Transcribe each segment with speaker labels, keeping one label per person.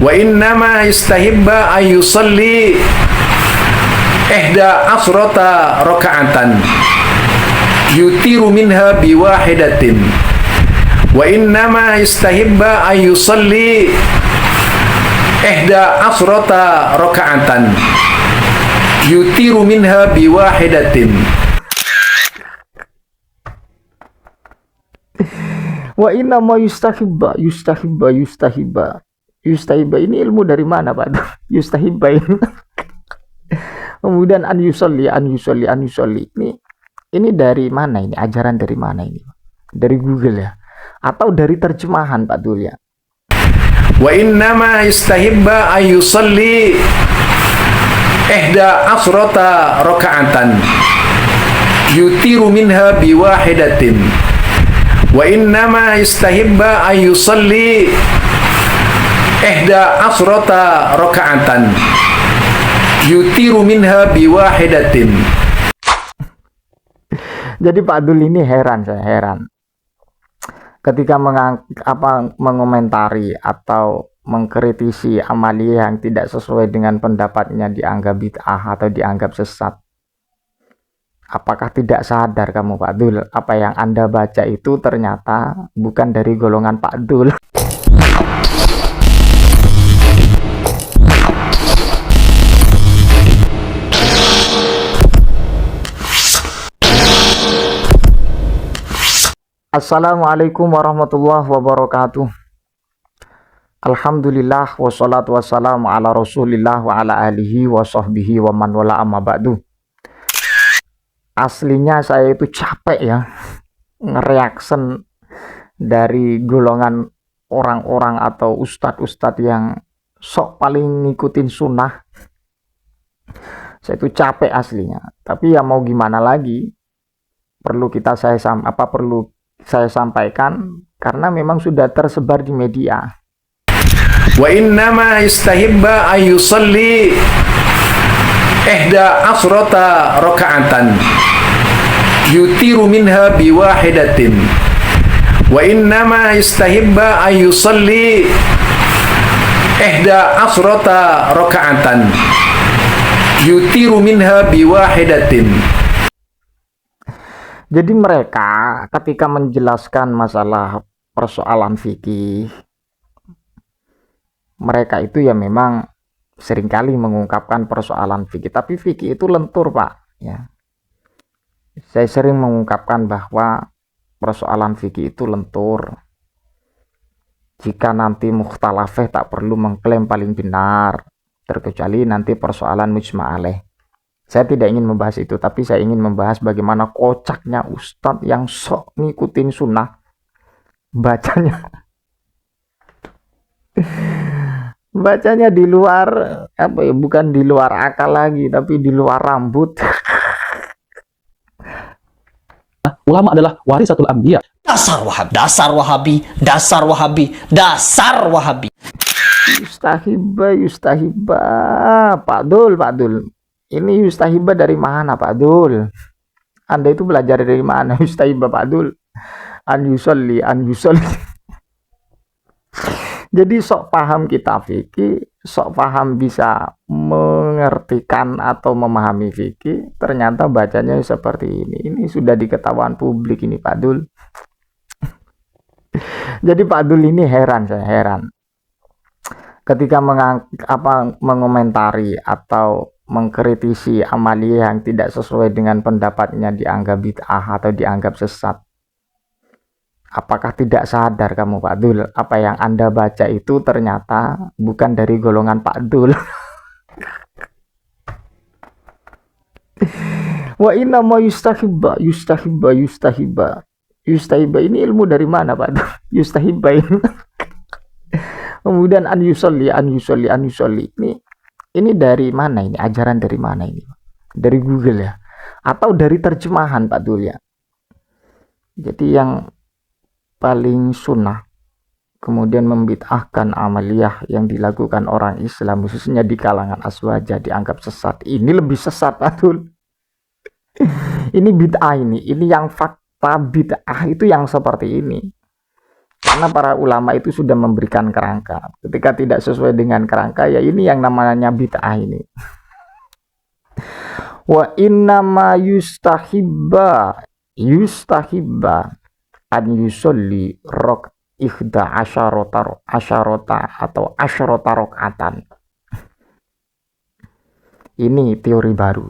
Speaker 1: Wa innama istahibba ayusalli ihda asrata raka'atan yutiru minha biwahidatin. Wa innama istahibba ayusalli ihda asrata raka'atan yutiru minha biwahidatin.
Speaker 2: Wa inna ma yustahibba ini ilmu dari mana Pak? Yustahibba ini. Kemudian an yusolli ini dari mana ini? Ajaran dari mana ini? Dari Google ya? Atau dari terjemahan Pak Dul ya?
Speaker 1: Wa innama istahibba ayusalli ihda asrata raka'atan yutiru minha biwahidatin. Wa innama istahibba ayusalli ihda asrata raka'atan yutiru minha biwahidatin.
Speaker 2: Jadi Pak Dul ini saya heran ketika mengomentari atau mengkritisi amaliyah yang tidak sesuai dengan pendapatnya dianggap bid'ah atau dianggap sesat. Apakah tidak sadar kamu Pak Dul, apa yang Anda baca itu ternyata bukan dari golongan Pak Dul. Assalamualaikum warahmatullahi wabarakatuh. Alhamdulillah wassalatu wassalamu ala rasulillah wa ala alihi wa sahbihi wa man wala amma ba'du. Aslinya saya itu capek ya ngereaction dari golongan orang-orang atau ustadz-ustadz yang sok paling ngikutin sunnah. Saya itu capek aslinya, tapi ya mau gimana lagi, perlu saya sampaikan karena memang sudah tersebar di media.
Speaker 1: Wa innama istahibba ayusalli ihda asrata raka'atan yutiru minha biwahidatin. Wa innama istahibba ayusalli ihda asrata raka'atan yutiru minha biwahidatin.
Speaker 2: Jadi mereka ketika menjelaskan masalah persoalan fikih, mereka itu ya memang seringkali mengungkapkan persoalan fikih, tapi fikih itu lentur Pak ya. Saya sering mengungkapkan bahwa persoalan fikih itu lentur. Jika nanti mukhtalafah tak perlu mengklaim paling benar, terkecuali nanti persoalan mujma' alaih. Saya tidak ingin membahas itu, tapi saya ingin membahas bagaimana kocaknya ustadz yang sok ngikutin sunnah. Bacanya di luar bukan di luar akal lagi, tapi di luar rambut.
Speaker 3: Ulama adalah warisatul anbiya.
Speaker 4: Dasar Wahabi.
Speaker 2: Yustahibba. Pak Dul. Ini yustahibba dari mana Pak Dul? Anda itu belajar dari mana yustahibba Pak Dul? An yusolli. Jadi sok paham kitab fikih, sok paham bisa mengertikan atau memahami fikih, ternyata bacanya seperti ini. Ini sudah diketahuan publik ini Pak Dul. Jadi Pak Dul ini saya heran ketika mengomentari atau mengkritisi amaliyah yang tidak sesuai dengan pendapatnya dianggap bid'ah atau dianggap sesat. Apakah tidak sadar kamu Pak Dul, apa yang Anda baca itu ternyata bukan dari golongan Pak Dul. Wa inna ma yustahibba ini ilmu dari mana Pak Dul? Yustahibba ini. Kemudian an yusolli ini dari mana ini? Ajaran dari mana ini? Dari Google ya? Atau dari terjemahan Pak Dul ya? Jadi yang paling sunnah kemudian membid'ahkan amaliyah yang dilakukan orang Islam, khususnya di kalangan aswaja, dianggap sesat. Ini lebih sesat Pak Dul. Ini bid'ah ini yang fakta bid'ah itu yang seperti ini. Karena para ulama itu sudah memberikan kerangka. Ketika tidak sesuai dengan kerangka, ya ini yang namanya bid'ah ini. Wa innama yustahibba an yusolli rok ihda asyarota atau asyarota rokatan. Ini teori baru.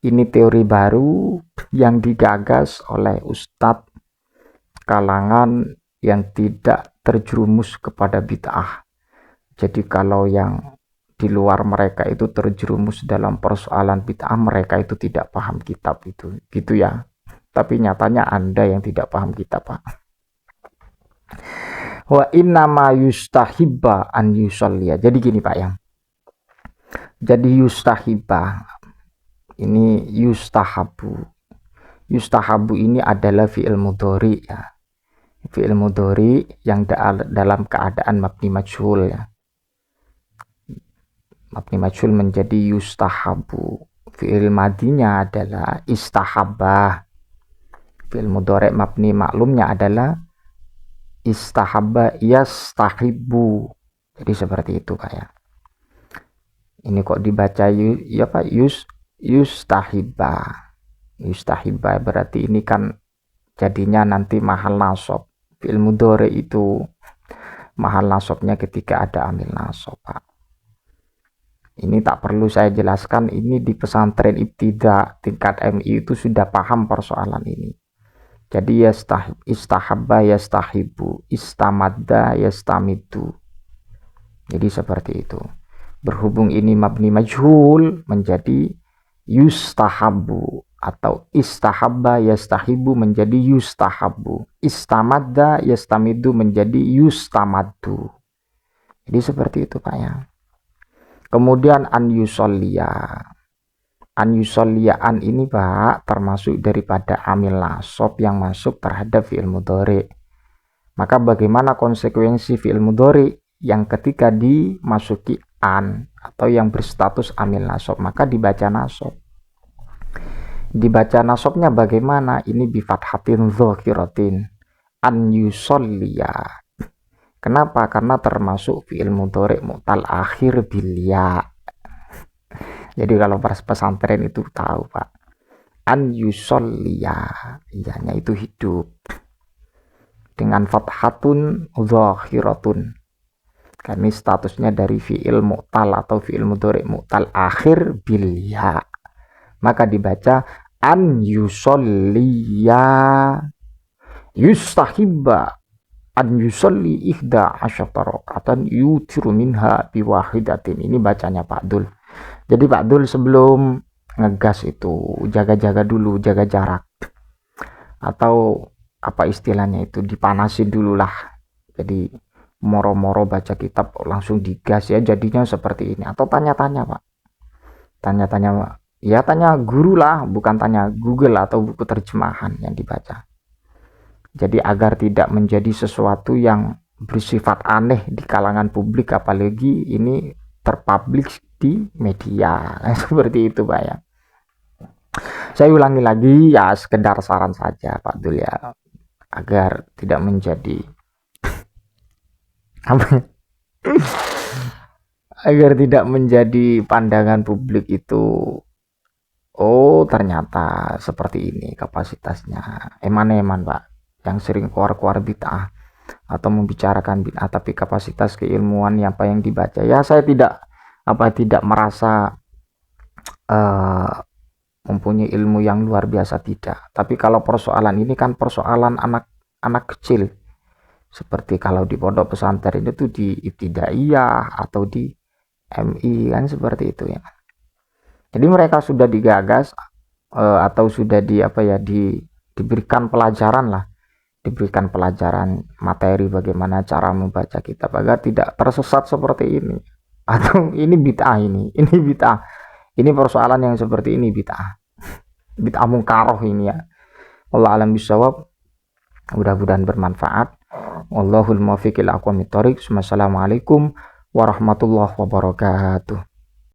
Speaker 2: Ini teori baru yang digagas oleh ustadz kalangan yang tidak terjerumus kepada bid'ah. Jadi kalau yang di luar mereka itu terjerumus dalam persoalan bid'ah, mereka itu tidak paham kitab itu, gitu ya. Tapi nyatanya Anda yang tidak paham kitab, Pak. Wa innama yustahibba an yusolliya. Jadi gini Pak yang. Jadi yustahibba ini yustahabu. Yustahabu ini adalah fi'il mudhari ya. Fi'il mudhari yang dalam keadaan mabni majhul ya. Mabni majhul menjadi yustahabu. Fi'il madinya adalah istahabah. Fi'il mudhari mabni maklumnya adalah istahabba yastahibu. Jadi seperti itu Pak ya. Ini kok dibaca ya Pak yustahibba. Yustahibba berarti ini kan jadinya nanti mahal nasab. Fi'il mudhari itu mahal nasabnya ketika ada amil nasab Pak. Ini tak perlu saya jelaskan, ini di pesantren ibtida tingkat MI itu sudah paham persoalan ini. Jadi istahabba yastahibu, istamadda yastamidu. Jadi seperti itu. Berhubung ini mabni majhul menjadi yustahabu, atau istahabba yastahibu menjadi yustahabu, istamadda yastamidu menjadi yustamaddu. Jadi seperti itu Pak ya. Kemudian an yusolliya. An yusolliya an ini Pak termasuk daripada amil nasab yang masuk terhadap fi'il mudhari. Maka bagaimana konsekuensi fi'il mudhari yang ketika dimasuki an atau yang berstatus amil nasab maka dibaca nasab. Dibaca nasabnya bagaimana? Ini bi fathatin dzakiratin. An yusolliya. Kenapa? Karena termasuk fi'il mudhari mu'tal akhir bil ya. Jadi kalau pas pesantren itu tahu Pak. An yusolliya, iyanya itu hidup. Dengan fathatun dzakiratun. Kan ini statusnya dari fi'il mu'tal atau fi'il mudhari mu'tal akhir bil ya. Maka dibaca an yusolliya yustahibba an yusolli ihda asyata rakaatan yutiru minha biwahidatin. Ini bacanya Pak Dul. Jadi Pak Dul sebelum ngegas itu jaga-jaga dulu, jaga jarak. Atau apa istilahnya itu, dipanasi dulu lah. Jadi moro-moro baca kitab langsung digas ya, jadinya seperti ini. Atau tanya-tanya Pak. Tanya-tanya, ya tanya guru lah, bukan tanya Google atau buku terjemahan yang dibaca. Jadi agar tidak menjadi sesuatu yang bersifat aneh di kalangan publik, apalagi ini terpublish di media. Seperti itu Pak ya. Saya ulangi lagi ya, sekedar saran saja Pak Dul ya, agar tidak menjadi agar tidak menjadi pandangan publik itu, oh ternyata seperti ini kapasitasnya. Eman-eman Pak yang sering keluar-keluar bid'ah atau membicarakan bid'ah, tapi kapasitas keilmuan apa yang dibaca ya, saya tidak merasa mempunyai ilmu yang luar biasa, tidak. Tapi kalau persoalan ini kan persoalan anak kecil, seperti kalau di pondok pesantren itu di ibtidaiyah atau di MI kan seperti itu ya. Jadi mereka sudah digagas atau sudah diberikan pelajaran lah, diberikan pelajaran materi bagaimana cara membaca kitab agar tidak tersesat seperti ini. Atau ini bid'ah, ini bid'ah, ini persoalan yang seperti ini bid'ah mungkaroh ini ya. Allah alam bisawab, mudah-mudahan bermanfaat. Wallahul muwaffiq ila aqwamit thoriq. Wassalamualaikum warahmatullahi wabarakatuh.